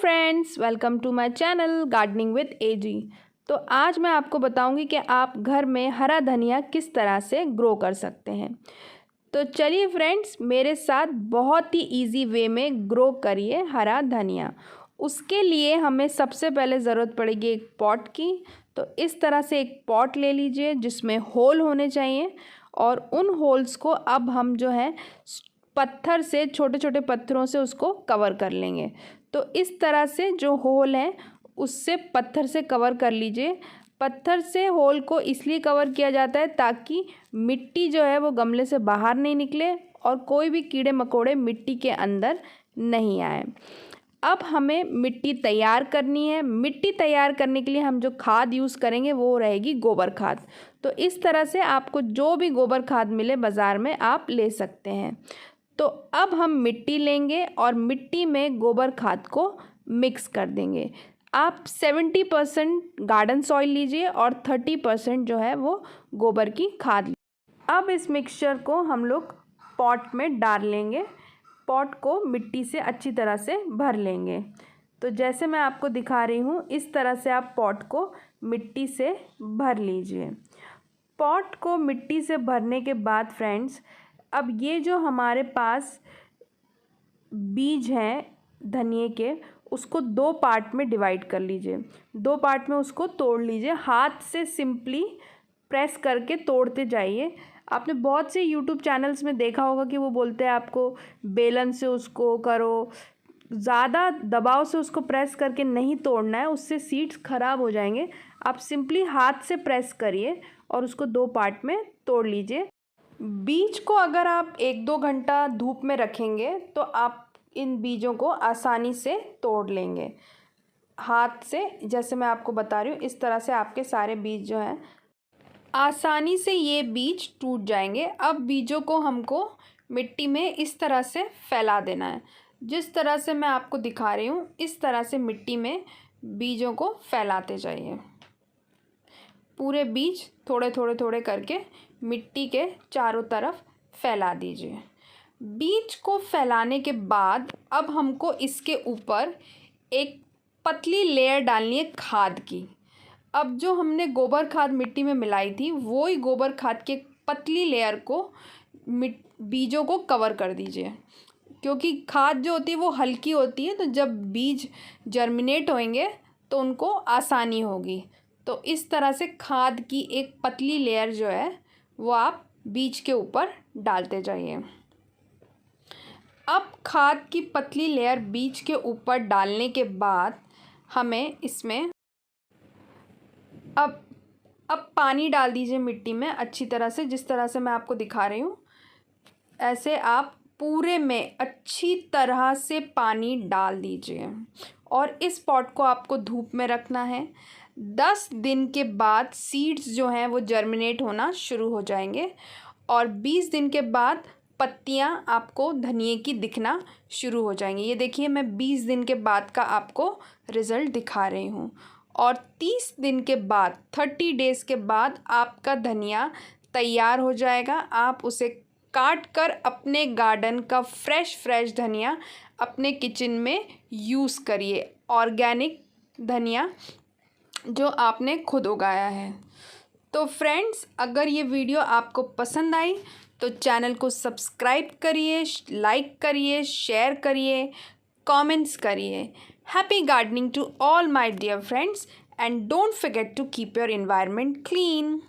Friends, welcome to my channel gardening with AG. तो आज मैं आपको बताऊंगी कि आप घर में हरा धनिया किस तरह से ग्रो कर सकते हैं। तो चलिए फ्रेंड्स, मेरे साथ बहुत ही इजी वे में ग्रो करिए हरा धनिया। उसके लिए हमें सबसे पहले ज़रूरत पड़ेगी एक पॉट की। तो इस तरह से एक पॉट ले लीजिए जिसमें होल होने चाहिए, और उन होल्स को अब हम जो है पत्थर से, छोटे छोटे पत्थरों से उसको कवर कर लेंगे। तो इस तरह से जो होल है उससे पत्थर से कवर कर लीजिए। पत्थर से होल को इसलिए कवर किया जाता है ताकि मिट्टी जो है वो गमले से बाहर नहीं निकले और कोई भी कीड़े मकोड़े मिट्टी के अंदर नहीं आए। अब हमें मिट्टी तैयार करनी है। मिट्टी तैयार करने के लिए हम जो खाद यूज़ करेंगे वो रहेगी गोबर खाद। तो इस तरह से आपको जो भी गोबर खाद मिले बाज़ार में आप ले सकते हैं। तो अब हम मिट्टी लेंगे और मिट्टी में गोबर खाद को मिक्स कर देंगे। आप 70% गार्डन सॉइल लीजिए और 30% जो है वो गोबर की खाद लीजिए। अब इस मिक्सचर को हम लोग पॉट में डाल लेंगे। पॉट को मिट्टी से अच्छी तरह से भर लेंगे। तो जैसे मैं आपको दिखा रही हूँ, इस तरह से आप पॉट को मिट्टी से भर लीजिए। पॉट को मिट्टी से भरने के बाद फ्रेंड्स, अब ये जो हमारे पास बीज हैं धनिए के, उसको 2 पार्ट में डिवाइड कर लीजिए। 2 पार्ट में उसको तोड़ लीजिए। हाथ से सिंपली प्रेस करके तोड़ते जाइए। आपने बहुत से यूट्यूब चैनल्स में देखा होगा कि वो बोलते हैं आपको बेलन से उसको करो, ज़्यादा दबाव से उसको प्रेस करके नहीं तोड़ना है, उससे सीड्स ख़राब हो जाएंगे। आप सिंपली हाथ से प्रेस करिए और उसको 2 पार्ट में तोड़ लीजिए। बीज को अगर आप 1-2 घंटा धूप में रखेंगे तो आप इन बीजों को आसानी से तोड़ लेंगे हाथ से। जैसे मैं आपको बता रही हूँ, इस तरह से आपके सारे बीज जो हैं आसानी से ये बीज टूट जाएंगे। अब बीजों को हमको मिट्टी में इस तरह से फैला देना है। जिस तरह से मैं आपको दिखा रही हूँ, इस तरह से मिट्टी में बीजों को फैलाते जाइए। पूरे बीज थोड़े थोड़े थोड़े करके मिट्टी के चारों तरफ फैला दीजिए। बीज को फैलाने के बाद अब हमको इसके ऊपर एक पतली लेयर डालनी है खाद की। अब जो हमने गोबर खाद मिट्टी में मिलाई थी, वो ही गोबर खाद के पतली लेयर को बीजों को कवर कर दीजिए। क्योंकि खाद जो होती है वो हल्की होती है, तो जब बीज जर्मिनेट होंगे तो उनको आसानी होगी। तो इस तरह से खाद की एक पतली लेयर जो है वो आप बीज के ऊपर डालते जाइए। अब खाद की पतली लेयर बीज के ऊपर डालने के बाद हमें इसमें अब पानी डाल दीजिए मिट्टी में अच्छी तरह से। जिस तरह से मैं आपको दिखा रही हूँ, ऐसे आप पूरे में अच्छी तरह से पानी डाल दीजिए। और इस पॉट को आपको धूप में रखना है। 10 दिन के बाद सीड्स जो हैं वो जर्मिनेट होना शुरू हो जाएंगे और 20 दिन के बाद पत्तियां आपको धनिए की दिखना शुरू हो जाएंगी। ये देखिए, मैं 20 दिन के बाद का आपको रिज़ल्ट दिखा रही हूँ। और 30 दिन के बाद, 30 डेज़ के बाद आपका धनिया तैयार हो जाएगा। आप उसे काट कर अपने गार्डन का फ्रेश धनिया अपने किचन में यूज़ करिए। ऑर्गेनिक धनिया जो आपने खुद उगाया है। तो फ्रेंड्स, अगर ये वीडियो आपको पसंद आई तो चैनल को सब्सक्राइब करिए, लाइक करिए, शेयर करिए, कमेंट्स करिए। Happy gardening to all my dear friends, and don't forget to keep your environment clean.